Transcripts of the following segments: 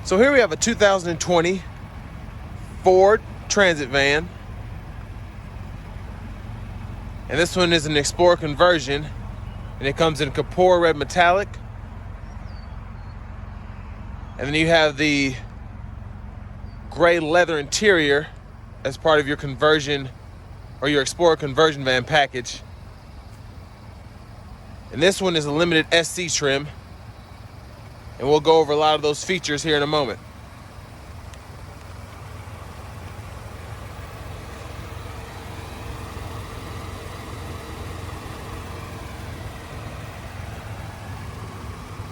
So here we have a 2020 Ford Transit van. And this one is an Explorer conversion. And it comes in Kapoor red metallic. And then you have the gray leather interior as part of your conversion or your Explorer conversion van package. And this one is a limited SC trim. And we'll go over a lot of those features here in a moment.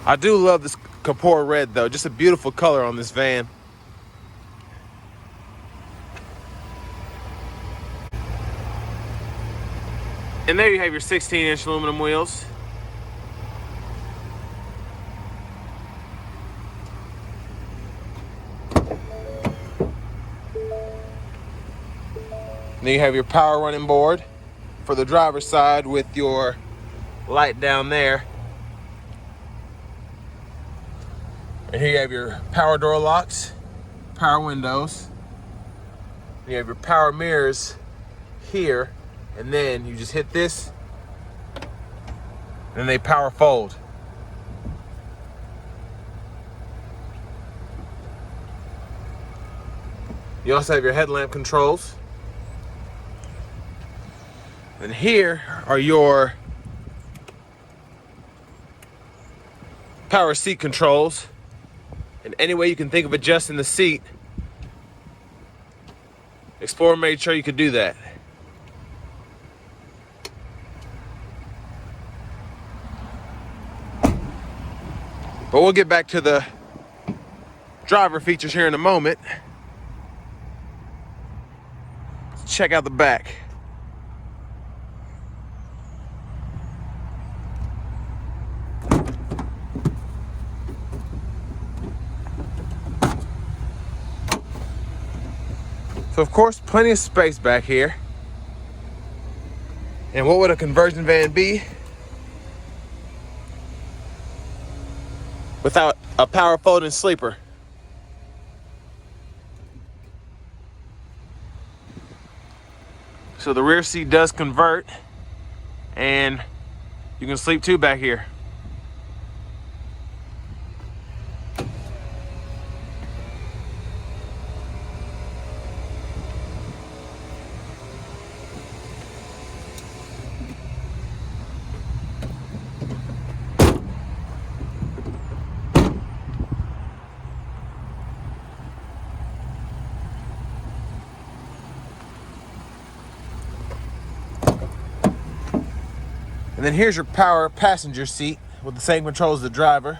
I do love this Kapoor red though, just a beautiful color on this van. And there you have your 16-inch aluminum wheels. Then you have your power running board for the driver's side with your light down there. And here you have your power door locks, power windows. You have your power mirrors here, and then you just hit this, and they power fold. You also have your headlamp controls. And here are your power seat controls. And any way you can think of adjusting the seat, Explorer made sure you could do that. But we'll get back to the driver features here in a moment. Let's check out the back. So of course, plenty of space back here. And what would a conversion van be without a power folding sleeper? So the rear seat does convert, and you can sleep two back here. And then here's your power passenger seat with the same controls as the driver.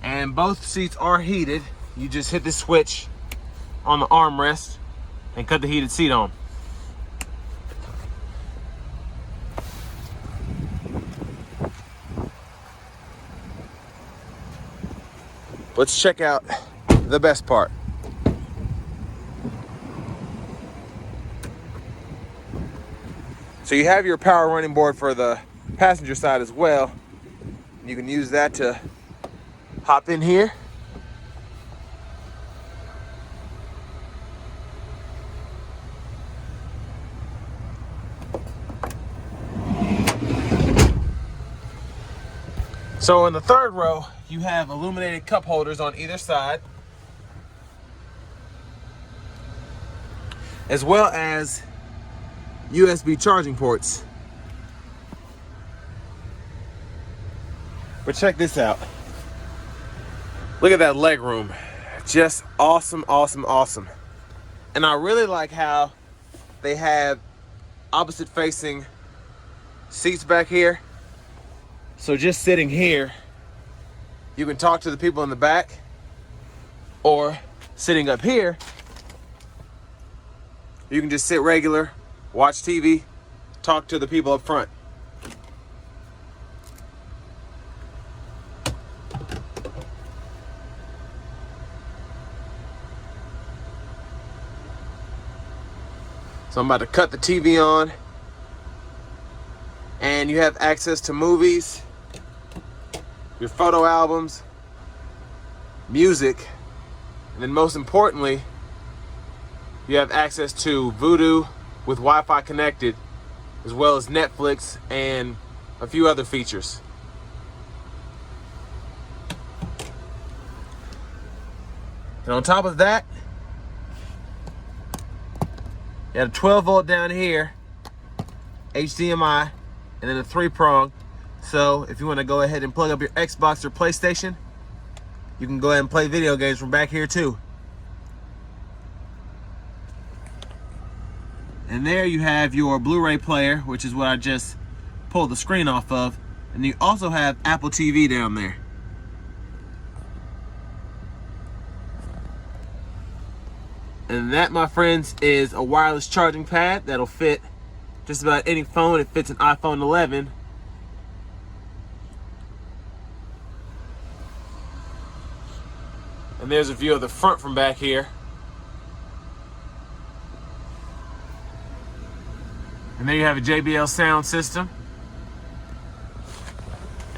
And both seats are heated. You just hit the switch on the armrest and cut the heated seat on. Let's check out the best part. So you have your power running board for the passenger side as well. You can use that to hop in here. So in the third row, you have illuminated cup holders on either side, as well as USB charging ports. But check this out. Look at that leg room. Just awesome, awesome, awesome. And I really like how they have opposite facing seats back here. So just sitting here, you can talk to the people in the back, or sitting up here, you can just sit regular, watch TV, talk to the people up front. So I'm about to cut the TV on, and you have access to movies, your photo albums, music, and then most importantly, you have access to Vudu with Wi-Fi connected, as well as Netflix and a few other features. And on top of that, you have a 12 volt down here, HDMI, and then a 3-prong. So if you want to go ahead and plug up your Xbox or PlayStation, you can go ahead and play video games from back here too. And there you have your Blu-ray player, which is what I just pulled the screen off of. And you also have Apple TV down there. And that, my friends, is a wireless charging pad that'll fit just about any phone. It fits an iPhone 11. And there's a view of the front from back here. And there you have a JBL sound system.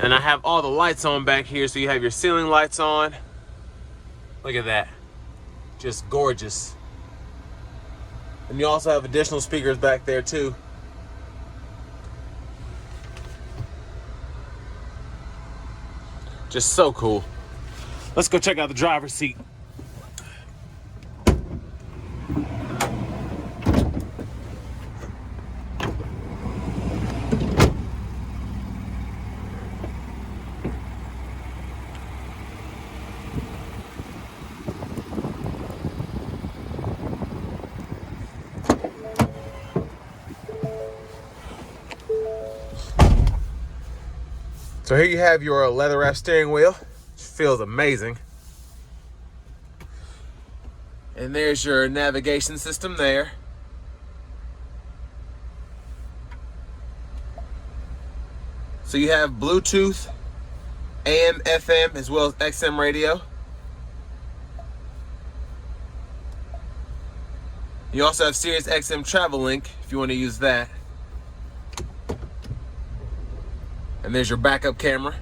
And I have all the lights on back here, so you have your ceiling lights on. Look at that. Just gorgeous. And you also have additional speakers back there too. Just so cool. Let's go check out the driver's seat. So here you have your leather wrap steering wheel, which feels amazing. And there's your navigation system there. So you have Bluetooth, AM, FM, as well as XM radio. You also have Sirius XM Travel Link if you want to use that. And there's your backup camera.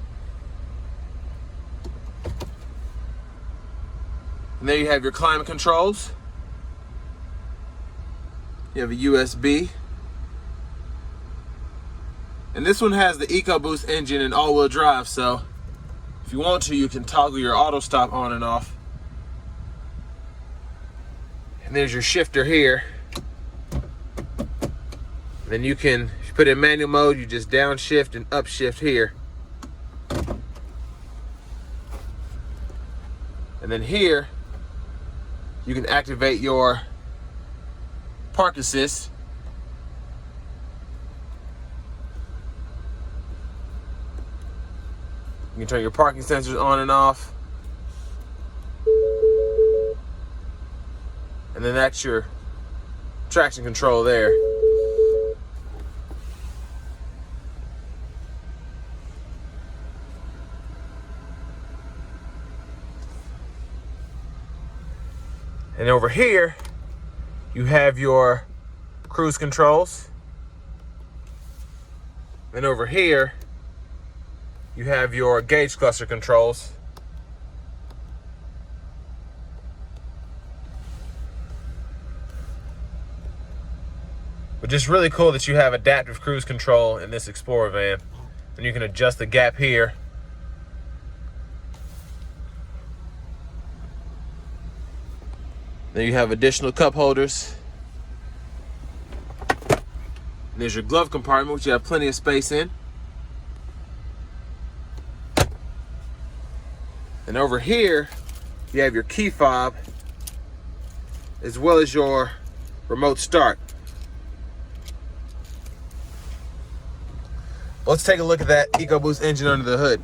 And there you have your climate controls. You have a USB. And this one has the Ecoboost engine and all-wheel drive, so if you want to, you can toggle your auto stop on and off. And there's your shifter here. Then you can, if you put it in manual mode, you just downshift and upshift here. And then here, you can activate your park assist. You can turn your parking sensors on and off. And then that's your traction control there. And over here, you have your cruise controls. And over here, you have your gauge cluster controls. But just really cool that you have adaptive cruise control in this Explorer van. And you can adjust the gap here. Then you have additional cup holders. And there's your glove compartment, which you have plenty of space in. And over here, you have your key fob, as well as your remote start. Let's take a look at that Ecoboost engine under the hood.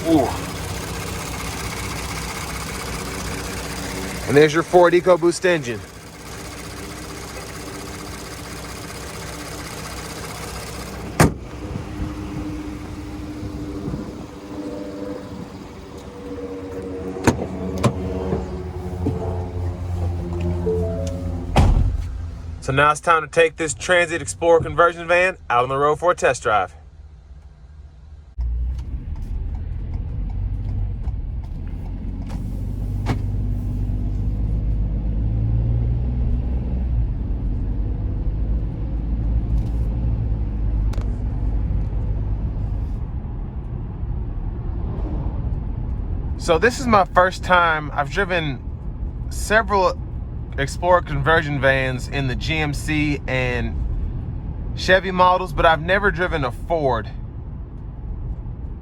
Ooh. And there's your Ford Ecoboost engine. So now it's time to take this Transit Explorer conversion van out on the road for a test drive. So this is my first time. I've driven several Explorer conversion vans in the GMC and Chevy models, but I've never driven a Ford.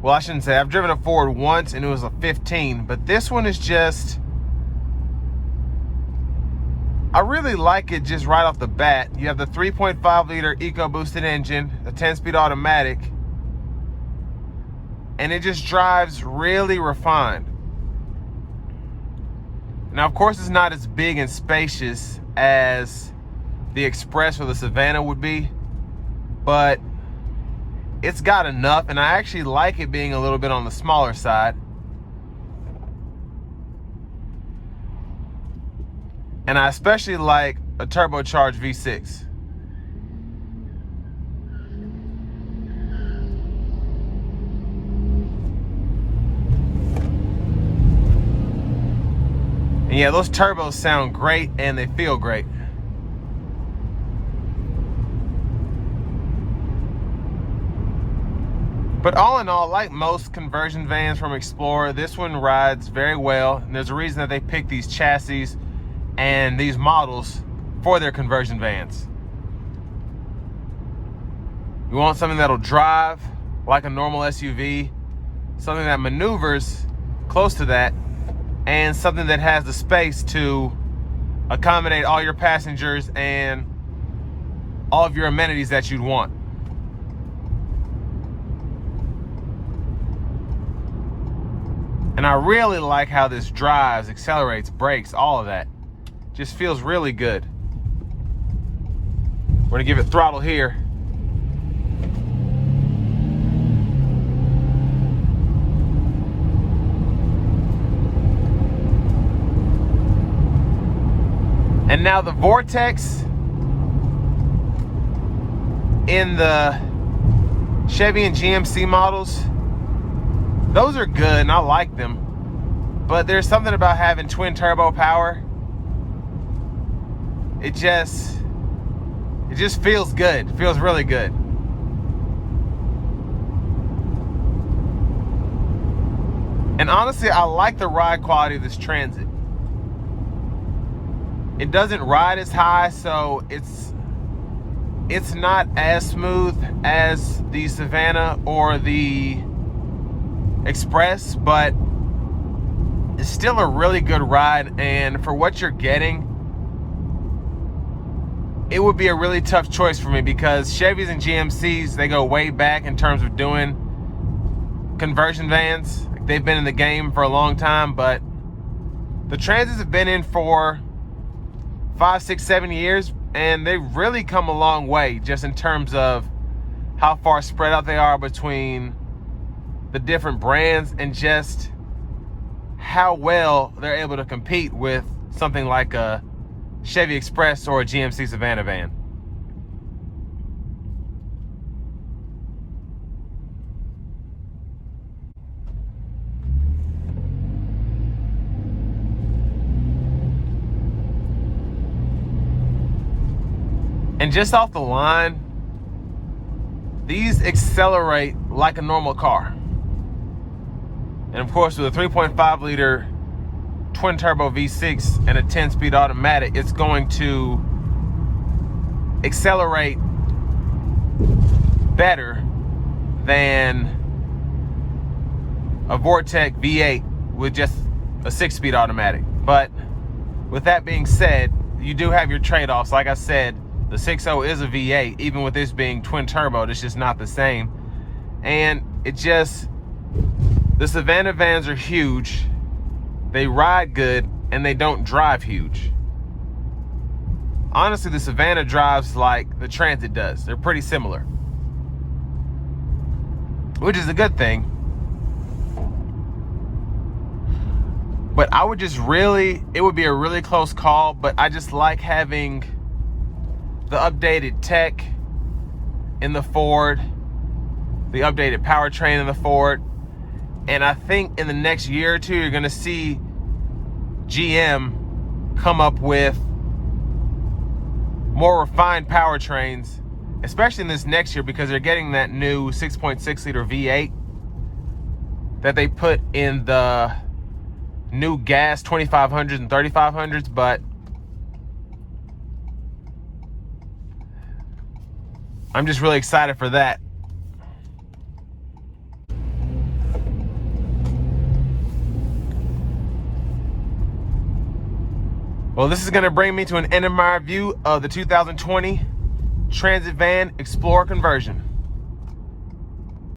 Well, I shouldn't say. I've driven a Ford once and it was a 15, but this one is just, I really like it just right off the bat. You have the 3.5 liter Ecoboost engine, a 10-speed automatic, and it just drives really refined. Now, of course, it's not as big and spacious as the Express or the Savannah would be, but it's got enough, and I actually like it being a little bit on the smaller side. And I especially like a turbocharged V6. And yeah, those turbos sound great and they feel great. But all in all, like most conversion vans from Explorer, this one rides very well. And there's a reason that they picked these chassis and these models for their conversion vans. You want something that'll drive like a normal SUV, something that maneuvers close to that, and something that has the space to accommodate all your passengers and all of your amenities that you'd want. And I really like how this drives, accelerates, brakes, all of that. Just feels really good. We're gonna give it throttle here. And now the Vortex in the Chevy and GMC models, those are good and I like them. But there's something about having twin turbo power. It just feels good. It feels really good. And honestly, I like the ride quality of this Transit. It doesn't ride as high, so it's not as smooth as the Savannah or the Express, but it's still a really good ride. And for what you're getting, it would be a really tough choice for me, because Chevys and GMCs, they go way back in terms of doing conversion vans. They've been in the game for a long time, but the Transits have been in for 5, 6, 7 years, and they've really come a long way just in terms of how far spread out they are between the different brands and just how well they're able to compete with something like a Chevy Express or a GMC Savannah van. And just off the line, these accelerate like a normal car. And of course, with a 3.5 liter twin turbo V6 and a 10-speed automatic, it's going to accelerate better than a Vortec V8 with just a 6-speed automatic. But with that being said, you do have your trade-offs. Like I said, the 6.0 is a V8, even with this being twin turbo. It's just not the same. And it just, the Savannah vans are huge, they ride good, and they don't drive huge. Honestly, the Savannah drives like the Transit does. They're pretty similar, which is a good thing. But I would just really, it would be a really close call, but I just like having the updated tech in the Ford, the updated powertrain in the Ford. And I think in the next year or two, you're gonna see GM come up with more refined powertrains, especially in this next year, because they're getting that new 6.6 liter V8 that they put in the new gas 2500s and 3500s. But I'm just really excited for that. Well, this is going to bring me to an end of my review of the 2020 Transit Van Explorer conversion.